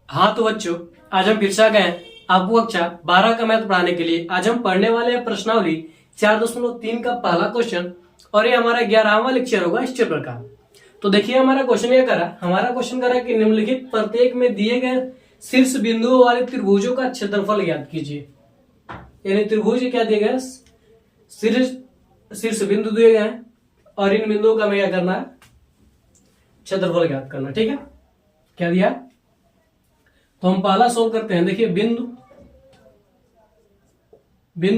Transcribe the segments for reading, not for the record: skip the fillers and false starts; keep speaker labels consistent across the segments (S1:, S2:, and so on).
S1: हाँ तो बच्चों, आज हम फिर से आ गए हैं आपको कक्षा 12 का मैथ पढ़ाने के लिए। आज हम पढ़ने वाले हैं प्रश्नावली 4.3 का पहला क्वेश्चन और ये हमारा 11वां लेक्चर होगा इस चैप्टर का। तो देखिए हमारा क्वेश्चन ये करा, हमारा क्वेश्चन करा कि निम्नलिखित प्रत्येक में दिए गए शीर्ष बिंदुओं वाले त्रिभुजों का क्षेत्रफल ज्ञात कीजिए। यानी त्रिभुज क्या दिए गए, शीर्ष बिंदु दिए गए हैं और इन बिंदुओं का हमें क्या करना है, क्षेत्रफल ज्ञात करना। ठीक है, क्या दिया, तो हम पहला सोल्व करते हैं। देखिए बिंदु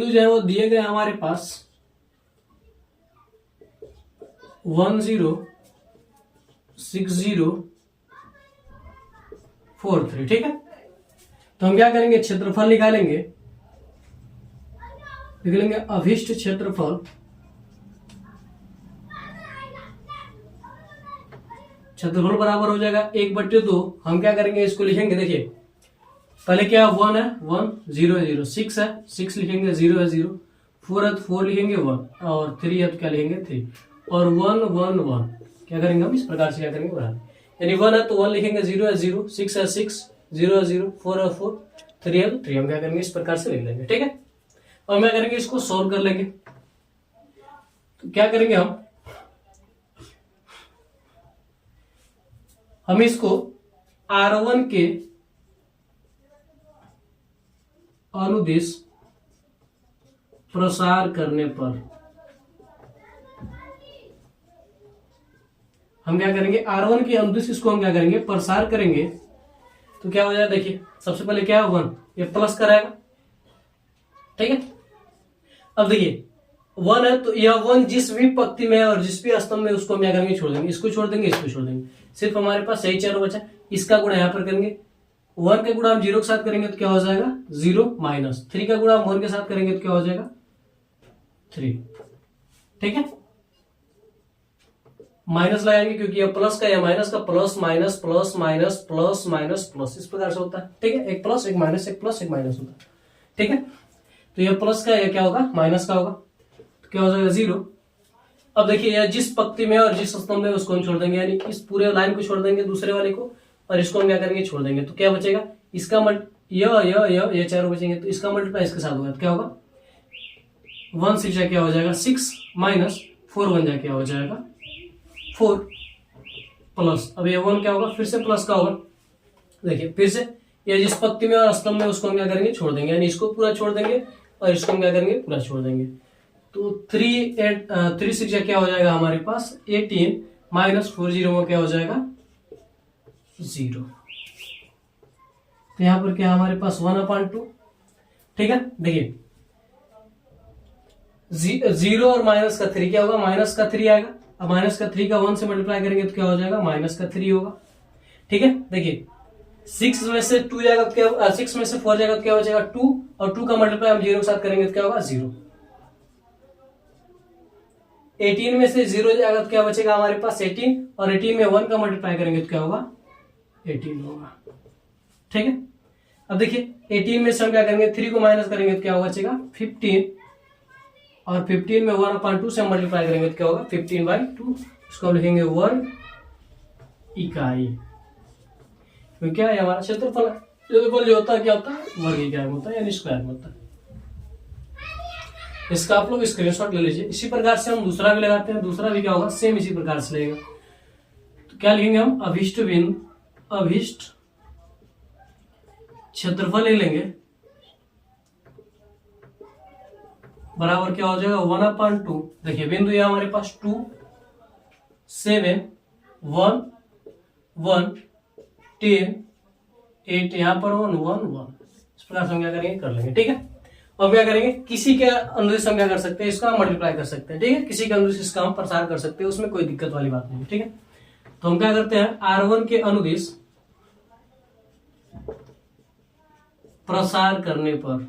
S1: जो है वो दिए गए हमारे पास 1 0 6 0 4 3। ठीक है, तो हम क्या करेंगे, क्षेत्रफल निकालेंगे। निकालेंगे अभिष्ट क्षेत्रफल। क्षेत्रफल बराबर हो जाएगा 1/2। हम क्या करेंगे, इसको लिखेंगे। देखिए पहले क्या 1 है, 1 0 0, 6 है 6 लिखेंगे, 0 है 0, 4 है तो 4 लिखेंगे 1, और 3 है तो क्या लिखेंगे 3, और 1 1 1 क्या करेंगे हम इस प्रकार से क्या करेंगे बढ़ाएंगे। यानी 1 है तो 1 लिखेंगे, 0 है 0, 6 है 6, 0 है 0, 4 है 4, 3 है तो 3। हम क्या करेंगे इस प्रकार से लिख लेंगे। ठीक है, और क्या करेंगे, इसको सोल्व कर लेंगे। तो क्या करेंगे हम इसको R1 के अनुदिश प्रसार करने पर हम क्या करेंगे, R1 के अनुदिश इसको हम क्या करेंगे, प्रसार करेंगे। तो क्या हो जाएगा, देखिए सबसे पहले क्या है 1, ये प्लस कराएगा। ठीक है, अब देखिए 1 है तो यह 1 जिस भी पंक्ति में है और जिस भी स्तंभ में उसको हम क्या करेंगे, छोड़ देंगे। इसको छोड़ देंगे, इसको छोड़ देंगे, सिर्फ हमारे पास यही चारों बचा। इसका गुणा यहाँ पर करेंगे, 1 का गुणा हम 0 के साथ करेंगे तो क्या हो जाएगा 0 माइनस 3 का गुणा हम 1 के साथ करेंगे तो क्या हो जाएगा 3। ठीक है, माइनस लगाएंगे क्योंकि यह प्लस का या माइनस का, plus minus plus minus plus minus plus इस प्रकार से होता है। ठीक है, एक प्लस एक माइनस, एक प्लस एक माइनस होता है। ठीक है, तो यह प्लस का या क्या होगा, माइनस का होगा, तो क्या हो जाएगा 0। अब देखिए यह जिस पंक्ति में और जिस स्तंभ में उसको हम छोड़ देंगे, यानी इस पूरे लाइन को छोड़ देंगे, दूसरे वाले को, और इसको हम क्या करेंगे छोड़ देंगे। तो क्या बचेगा, इसका ये चारों बचेंगे, तो इसका मल्टीप्लाई इसके साथ होगा तो क्या होगा 1 6 क्या हो जाएगा 6 माइनस 4 1 क्या हो जाएगा 4 प्लस, अब ये 1 क्या होगा, फिर से प्लस का होगा। देखिए फिर से ये जिस पंक्ति में और स्तंभ में उसको हम क्या करेंगे छोड़ देंगे, यानी इसको पूरा छोड़ देंगे और इसको हम क्या करेंगे पूरा छोड़ देंगे। तो 3 6 क्या हो जाएगा हमारे पास 18 माइनस 4 0 क्या हो जाएगा 0। तो यहां पर क्या हमारे पास 1/2। ठीक है, देखिए 0 और माइनस का 3 क्या होगा, माइनस का 3 आएगा। अब माइनस का 3 का 1 से मल्टीप्लाई करेंगे तो क्या हो जाएगा, माइनस का 3 होगा। ठीक है, देखिए 6 में से 2 जाएगा तो क्या, 6 में से 4 जाएगा तो क्या हो जाएगा 2, और 2 का मल्टीप्लाई हम 0 के साथ करेंगे तो क्या होगा 0। 18 में से 0 जाएगा तो क्या बचेगा हमारे पास 18, और 18 में 1 का मल्टीप्लाई करेंगे तो क्या होगा 18 होगा। ठीक है, अब देखिए 18 में से हम क्या करेंगे 3 को माइनस करेंगे तो क्या होगा बचेगा 15, और 15 में 1/2 से हम मल्टीप्लाई करेंगे तो क्या होगा 15/2। इसको हम लिखेंगे 1 इकाई, क्योंकि क्या है हमारा क्षेत्रफल। क्षेत्रफल जो होता है क्या होता है, वर्ग इकाई में होता है, यानी स्क्वायर में होता है। इसका आप लोग स्क्रीनशॉट ले लीजिए। इसी प्रकार से हम दूसरा भी लगाते हैं, दूसरा भी क्या होगा सेम इसी प्रकार से लगेगा। तो क्या लिखेंगे हम, अभिष्ट क्षेत्रफल ले लेंगे, बराबर क्या हो जाएगा 1/2। देखिए बिंदु ये हमारे पास 2 7 1 1 10 8, यहाँ पर 1 1 1 इस प्रकार से हम क्या करेंगे कर लेंगे। ठीक है, अब क्या करेंगे, किसी के अनुदिश हम क्या कर सकते हैं, इसका हम मल्टीप्लाई कर सकते हैं। ठीक है, किसी के अनुदिश इसका हम प्रसार कर सकते हैं, उसमें कोई दिक्कत वाली बात नहीं है। ठीक है, तो हम क्या करते हैं, R1 के अनुदिश प्रसार करने पर,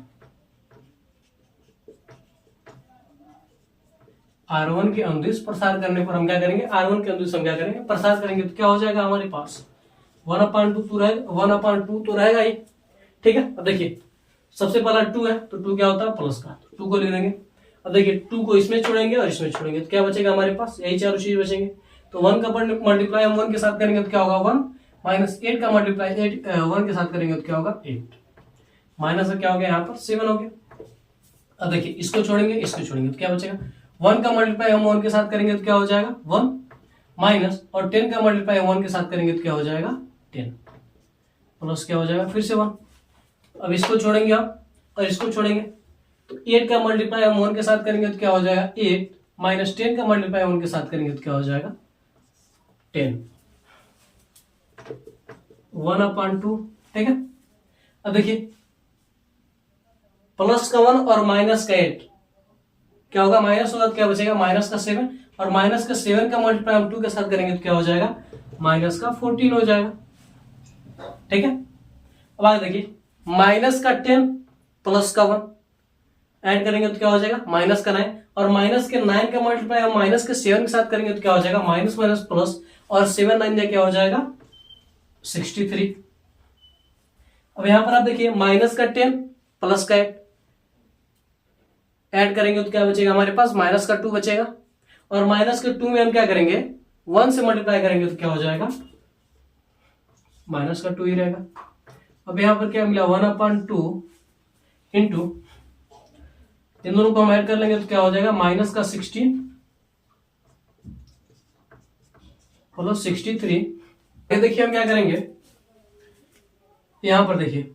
S1: R1 के अनुदिश प्रसार करने पर हम क्या करेंगे, R1 के अनुदिश हम क्या करेंगे प्रसार करेंगे तो क्या हो जाएगा हमारे पास 1/2 तो रहेगा, 1/2 तो रहेगा ही। ठीक है, अब देखिए सबसे पहला 2 है तो 2 क्या होता है प्लस का, 2 को ले लेंगे। अब देखिए 2 को इसमें छोड़ेंगे और इसमें छोड़ेंगे तो क्या बचेगा हमारे पास, यही चारों चीज बचेंगे। तो 1 का मल्टीप्लाई हम 1 के साथ करेंगे तो क्या होगा 1, -8 का मल्टीप्लाई 8 1 के साथ करेंगे तो क्या होगा 8, माइनस का क्या हो गया यहाँ पर 7 हो गया। अब देखिए इसको छोड़ेंगे इसको छोड़ेंगे तो क्या बचेगा, 1 का मल्टीप्लाई हम 1 के साथ करेंगे तो क्या हो जाएगा 1 माइनस, और 10 का मल्टीप्लाई हम 1 के साथ करेंगे तो क्या हो जाएगा 10 प्लस क्या हो जाएगा फिर से 1। अब इसको छोड़ेंगे आप और इसको छोड़ेंगे तो 8 का मल्टीप्लाई हम 1 के साथ करेंगे तो क्या हो जाएगा 8 माइनस 10 का मल्टीप्लाई 1 के साथ करेंगे तो क्या हो जाएगा 10 1/2। ठीक है। अब देखिए प्लस का 1 और माइनस का 8 क्या होगा, माइनस होगा तो क्या बचेगा माइनस का 7, और माइनस का 7 का मल्टीप्लाई हम 2 के साथ करेंगे तो क्या हो जाएगा माइनस का 14 हो जाएगा। ठीक है। अब आगे देखिए माइनस का 10 प्लस का 1 ऐड करेंगे तो क्या हो जाएगा माइनस का 9, और माइनस के 9 का मल्टीप्लाई हम माइनस के 7 के साथ करेंगे तो क्या हो जाएगा माइनस माइनस प्लस, और 7 9 क्या हो जाएगा 63। अब यहां पर आप देखिए माइनस का 10 प्लस का 8 ऐड करेंगे तो क्या बचेगा हमारे पास माइनस का 2 बचेगा, और माइनस के 2 में हम क्या करेंगे 1 से मल्टीप्लाई करेंगे तो क्या हो जाएगा माइनस का 2 ही रहेगा। अब यहां पर क्या मिला 1/2 इंटू, इन दोनों को हम ऐड कर लेंगे तो क्या हो जाएगा माइनस का 16 प्लस 63। ये देखिए हम क्या करेंगे, यहां पर देखिए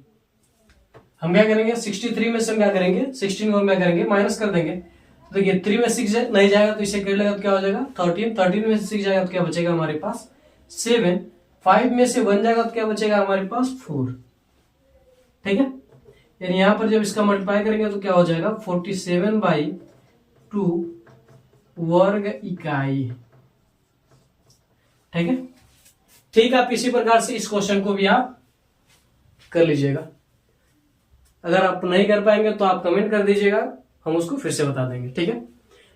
S1: हम क्या करेंगे 63 में से हम क्या करेंगे 16 को हम क्या करेंगे माइनस कर देंगे। तो देखिए 3 में 6 नहीं जाएगा तो इसे कर लेगा तो क्या हो जाएगा 13 में से 6 जाएगा तो क्या बचेगा हमारे पास 7, 5 में से 1 जाएगा तो क्या बचेगा हमारे पास 4। ठीक है। यानी यहां पर जब इसका मल्टीप्लाई करेंगे तो क्या हो जाएगा 47/2 वर्ग इकाई। ठीक है। ठीक है, आप इसी प्रकार से इस क्वेश्चन को भी आप कर लीजिएगा। अगर आप नहीं कर पाएंगे तो आप कमेंट कर दीजिएगा, हम उसको फिर से बता देंगे। ठीक है।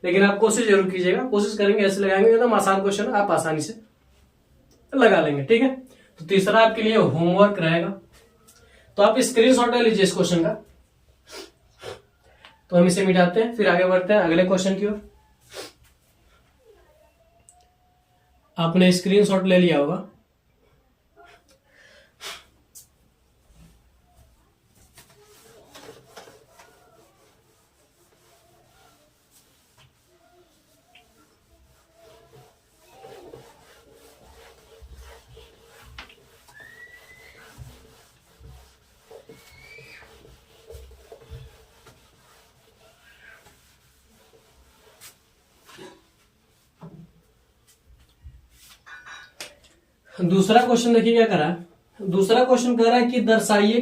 S1: लेकिन आप कोशिश जरूर कीजिएगा, कोशिश करेंगे ऐसे लगाएंगे एकदम आसान क्वेश्चन आप आसानी से लगा लेंगे। ठीक है। तो तीसरा आपके लिए होमवर्क रहेगा, तो आप स्क्रीनशॉट ले लीजिए इस क्वेश्चन का। तो हम इसे मिटाते हैं, फिर आगे बढ़ते हैं अगले क्वेश्चन की ओर। आपने स्क्रीनशॉट ले लिया होगा। दूसरा क्वेश्चन देखिए क्या करा है। दूसरा क्वेश्चन कह रहा है कि दर्शाइए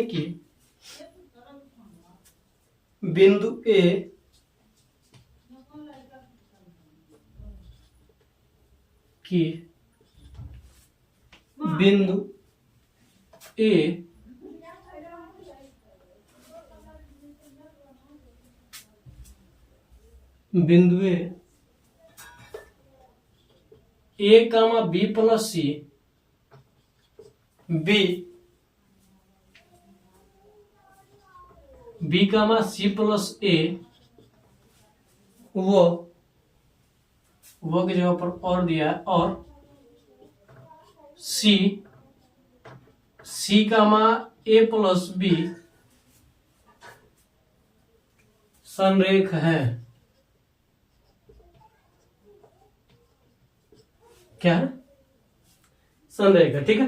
S1: कि बिंदु ए की बिंदु ए बिंदु A comma B plus C B comma C plus ए वो की जगह पर और दिया है, और सी कामा ए प्लस बी संरेख है। क्या है संरेख है। ठीक है।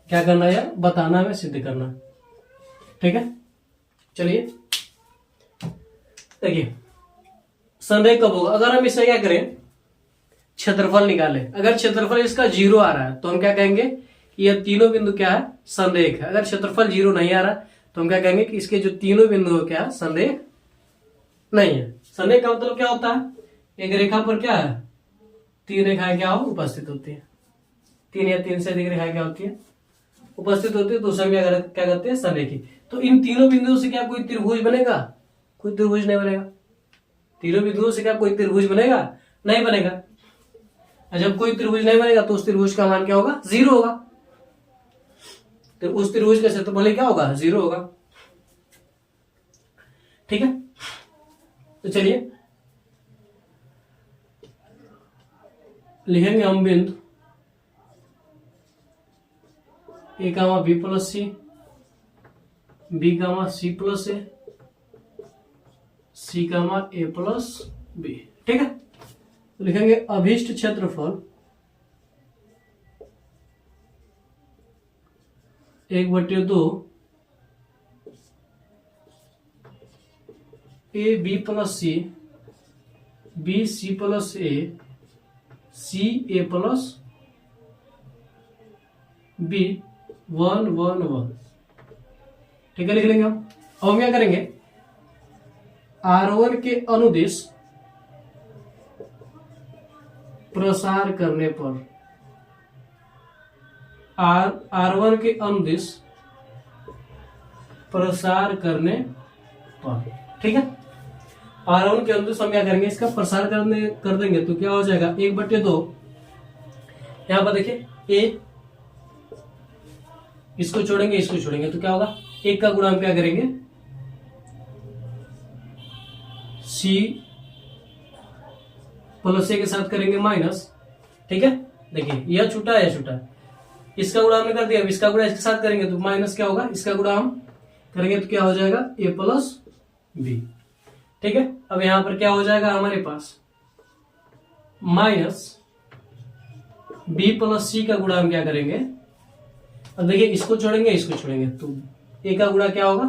S1: क्या करना है यार, बताना है, सिद्ध करना है। ठीक है। चलिए देखिए संरेख कब होगा, अगर हम इसे क्या करें क्षेत्रफल निकालें। अगर क्षेत्रफल इसका 0 आ रहा है तो हम क्या कहेंगे कि यह तीनों बिंदु क्या है संरेख है। अगर क्षेत्रफल 0 नहीं आ रहा तो हम क्या कहेंगे कि इसके जो तीनों बिंदु है क्या है संरेख नहीं है। संरेख का मतलब क्या होता है, एक रेखा पर क्या है 3 रेखाएं क्या हो उपस्थित होती है, 3 या 3 से अधिक रेखाएं क्या होती है उपस्थित होती है, तो उसे क्या करते हैं संरेखी। तो इन तीनों बिंदुओं से क्या कोई त्रिभुज बनेगा, कोई त्रिभुज नहीं बनेगा। तीनों बिंदुओं से क्या कोई त्रिभुज बनेगा, नहीं बनेगा। जब कोई त्रिभुज नहीं बनेगा तो उस त्रिभुज का मान क्या होगा 0 होगा। तो उस त्रिभुज का क्षेत्रफल क्या होगा 0 होगा। ठीक है। तो चलिए लिखेंगे हम बिंदु A comma B plus C, B comma C plus A, C comma A plus B. ठीक है, लिखेंगे अभीष्ट क्षेत्रफल 1/2 A B plus C, B C plus A, C A plus B 1 1 1। ठीक है, लिख लेंगे हम। अब हम क्या करेंगे, R1 के अनुदिश प्रसार करने पर, R1 के अनुदिश प्रसार करने पर, ठीक है, R1 के अनुदिश हम क्या करेंगे, इसका प्रसार कर देंगे तो क्या हो जाएगा 1/2। यहां पर देखिए ए, इसको छोड़ेंगे इसको छोड़ेंगे तो क्या होगा, 1 का गुणा हम क्या करेंगे सी प्लस ए के साथ करेंगे माइनस। ठीक है, देखिए यह छूटा है, यह छूटा है, इसका गुणा हमने कर दिया, अब इसका गुणा इसके साथ करेंगे तो माइनस क्या होगा, इसका गुणा हम करेंगे तो क्या हो जाएगा ए प्लस बी। ठीक है, अब यहां पर क्या हो जाएगा हमारे पास माइनस बी प्लस सी का गुणा हम क्या करेंगे, अब देखिए इसको छोड़ेंगे इसको छोड़ेंगे तो ए का गुणा क्या होगा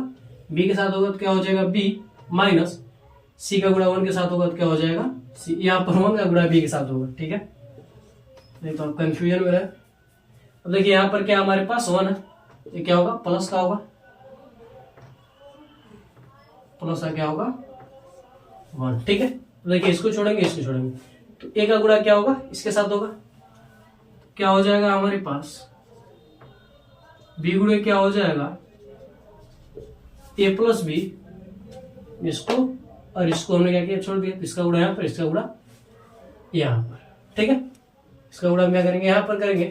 S1: बी के साथ होगा तो क्या हो जाएगा बी, माइनस सी का गुणा 1 के साथ होगा तो क्या हो जाएगा सी, यहाँ पर 1 का गुणा बी के साथ होगा। ठीक है, नहीं तो कंफ्यूजन में रहे। अब देखिए यहाँ पर क्या हमारे पास 1 है, ये क्या होगा प्लस का होगा, प्लस का क्या होगा 1। ठीक है, देखिए इसको छोड़ेंगे इसको छोड़ेंगे तो ए का गुणा क्या होगा इसके साथ होगा, क्या हो जाएगा हमारे पास बी गुणे क्या हो जाएगा ए प्लस बी, इसको और इसको हमने क्या किया छोड़ दिया, इसका गुणा यहाँ पर इसका गुणा यहाँ पर। ठीक है, इसका गुणा हम क्या करेंगे यहाँ पर करेंगे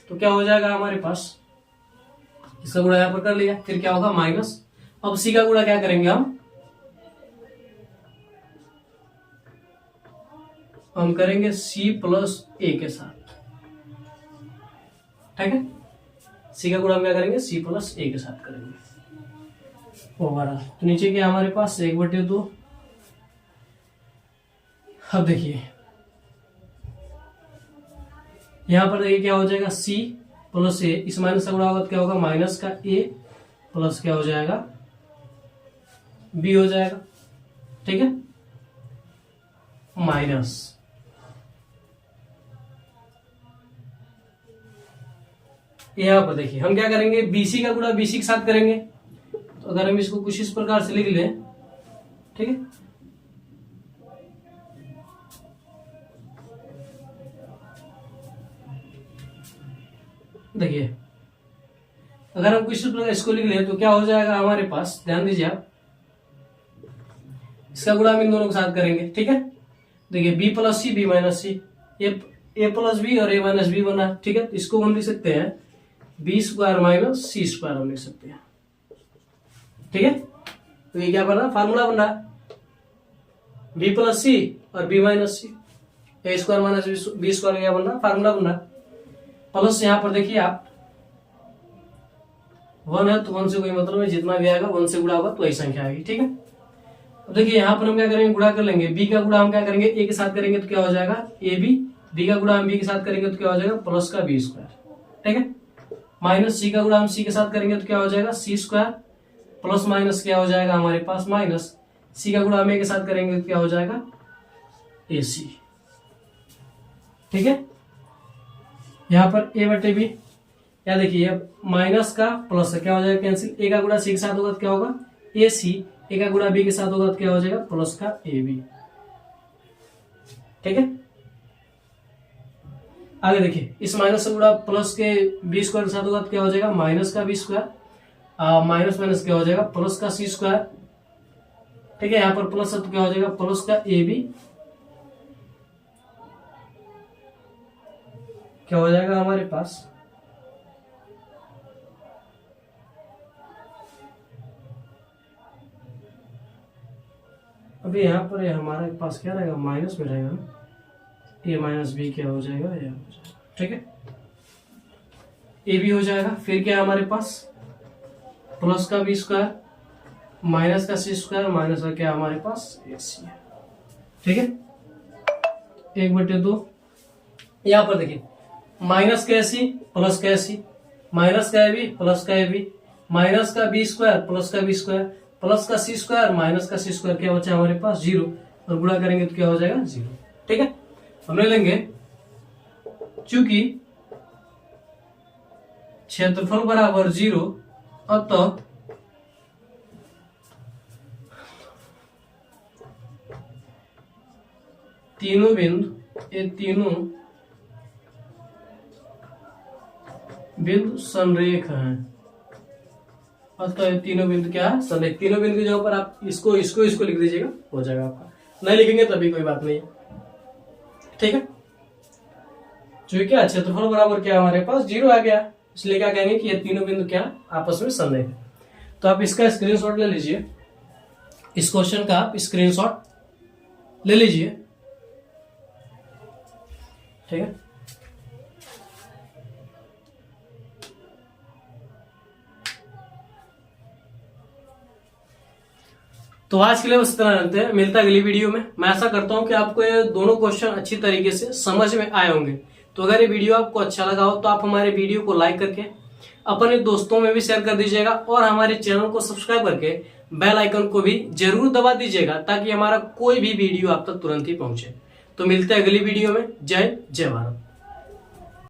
S1: तो क्या हो जाएगा हमारे पास, इसका गुणा यहाँ पर कर लिया, फिर क्या होगा माइनस, अब सी का गुणा क्या करेंगे हम करेंगे सी प्लस ए के साथ। ठीक है, सी का गुणा हम क्या करेंगे सी प्लस ए के साथ करेंगे ओवरऑल। तो नीचे क्या हमारे पास 1/2। अब देखिए यहां पर देखिए क्या हो जाएगा सी प्लस ए, इस माइनस का गुणा होगा तो क्या होगा माइनस का ए प्लस क्या हो जाएगा बी हो जाएगा। ठीक है, माइनस यहां पर देखिए हम क्या करेंगे बीसी का गुणा बीसी के साथ करेंगे, तो अगर हम इसको कुछ इस प्रकार से लिख लें, ठीक है, देखिए अगर हम कुछ इस प्रकार इसको लिख लें तो क्या हो जाएगा हमारे पास, ध्यान दीजिए आप, इसका गुणा हम इन दोनों के साथ करेंगे। ठीक है, देखिए B plus C B minus C, A plus B और ए माइनस बी बना। ठीक है, इसको हम लिख सकते हैं बी स्क्वायर माइनस सी स्क्वायर हम लिख सकते हैं। ठीक है, तो ये क्या बन रहा है फार्मूला बन रहा है बी प्लस सी और बी माइनस सी, ए स्क्वायर माइनस बी स्क्वायर क्या बन रहा है फार्मूला बन रहा है। प्लस यहां पर देखिए आप 1 है तो 1 से कोई मतलब है, जितना भी आएगा 1 से गुणा होगा तो वही संख्या आएगी। ठीक है, अब देखिए यहाँ पर हम क्या करेंगे गुणा कर लेंगे, बी का गुणा हम क्या करेंगे ए के साथ करेंगे तो क्या हो जाएगा ए बी, बी का गुणा हम बी के साथ करेंगे तो क्या हो जाएगा प्लस का बी स्क्वायर। ठीक है, माइनस सी का गुणा हम सी के साथ करेंगे तो क्या हो जाएगा सी स्क्वायर, प्लस माइनस क्या हो जाएगा हमारे पास माइनस, सी का गुणा हम ए के साथ करेंगे तो क्या हो जाएगा ए सी। ठीक है, यहां पर ए बटे बी, या देखिए माइनस का प्लस क्या हो जाएगा कैंसिल, ए का गुणा सी के साथ होगा तो क्या होगा ए सी, ए का गुणा बी के साथ होगा तो क्या हो जाएगा प्लस का ए बी। ठीक है, आगे देखिए इस माइनस से गुणा प्लस के बी स्क्वायर के साथ होगा तो क्या हो जाएगा माइनस का बी स्क्वायर, माइनस माइनस क्या हो जाएगा प्लस का सी स्क्वायर। ठीक है, यहाँ पर प्लस है तो क्या हो जाएगा प्लस का ए बी, क्या हो जाएगा हमारे पास अभी यहाँ पर हमारे पास क्या रहेगा, माइनस में रहेगा ना, ए माइनस बी क्या हो जाएगा, ये हो जाएगा। ठीक है, ए भी हो जाएगा। फिर क्या है हमारे पास, प्लस का बी स्क्वायर माइनस का सी स्क्वायर माइनस का क्या हमारे पास ए सी है। ठीक है, 1/2। यहाँ पर देखिए माइनस का सी प्लस का सी, माइनस का ए बी प्लस का ए बी, माइनस का बी स्क्वायर प्लस का बी स्क्वायर प्लस का सी स्क्वायर माइनस का सी स्क्वायर, क्या बचा हमारे पास 0, और गुणा करेंगे तो क्या हो जाएगा 0। ठीक है, हम ले लेंगे चूंकि क्षेत्रफल बराबर 0, अतः तीनों बिंदु, ये तीनों बिंदु संरेख हैं। अतः ये तीनों बिंदु क्या है, संरेख। तीनों बिंदु की जगह पर आप इसको इसको इसको लिख दीजिएगा, हो जाएगा आपका। नहीं लिखेंगे तभी कोई बात नहीं है। ठीक है, जो क्या क्षेत्रफल बराबर क्या हमारे पास 0 आ गया, इसलिए क्या कहेंगे कि ये तीनों बिंदु क्या आपस में संरेख है। तो आप इसका स्क्रीनशॉट ले लीजिए, इस क्वेश्चन का आप स्क्रीनशॉट ले लीजिए। ठीक है, तो आज के लिए बस इतना रखते हैं, मिलता है अगली वीडियो में। मैं ऐसा करता हूं कि आपको ये दोनों क्वेश्चन अच्छी तरीके से समझ में आए होंगे। तो अगर ये वीडियो आपको अच्छा लगा हो तो आप हमारे वीडियो को लाइक करके अपने दोस्तों में भी शेयर कर दीजिएगा, और हमारे चैनल को सब्सक्राइब करके बेल आइकन को भी जरूर दबा दीजिएगा, ताकि हमारा कोई भी वीडियो आप तक तुरंत ही पहुंचे। तो मिलते हैं अगली वीडियो में। जय भारत।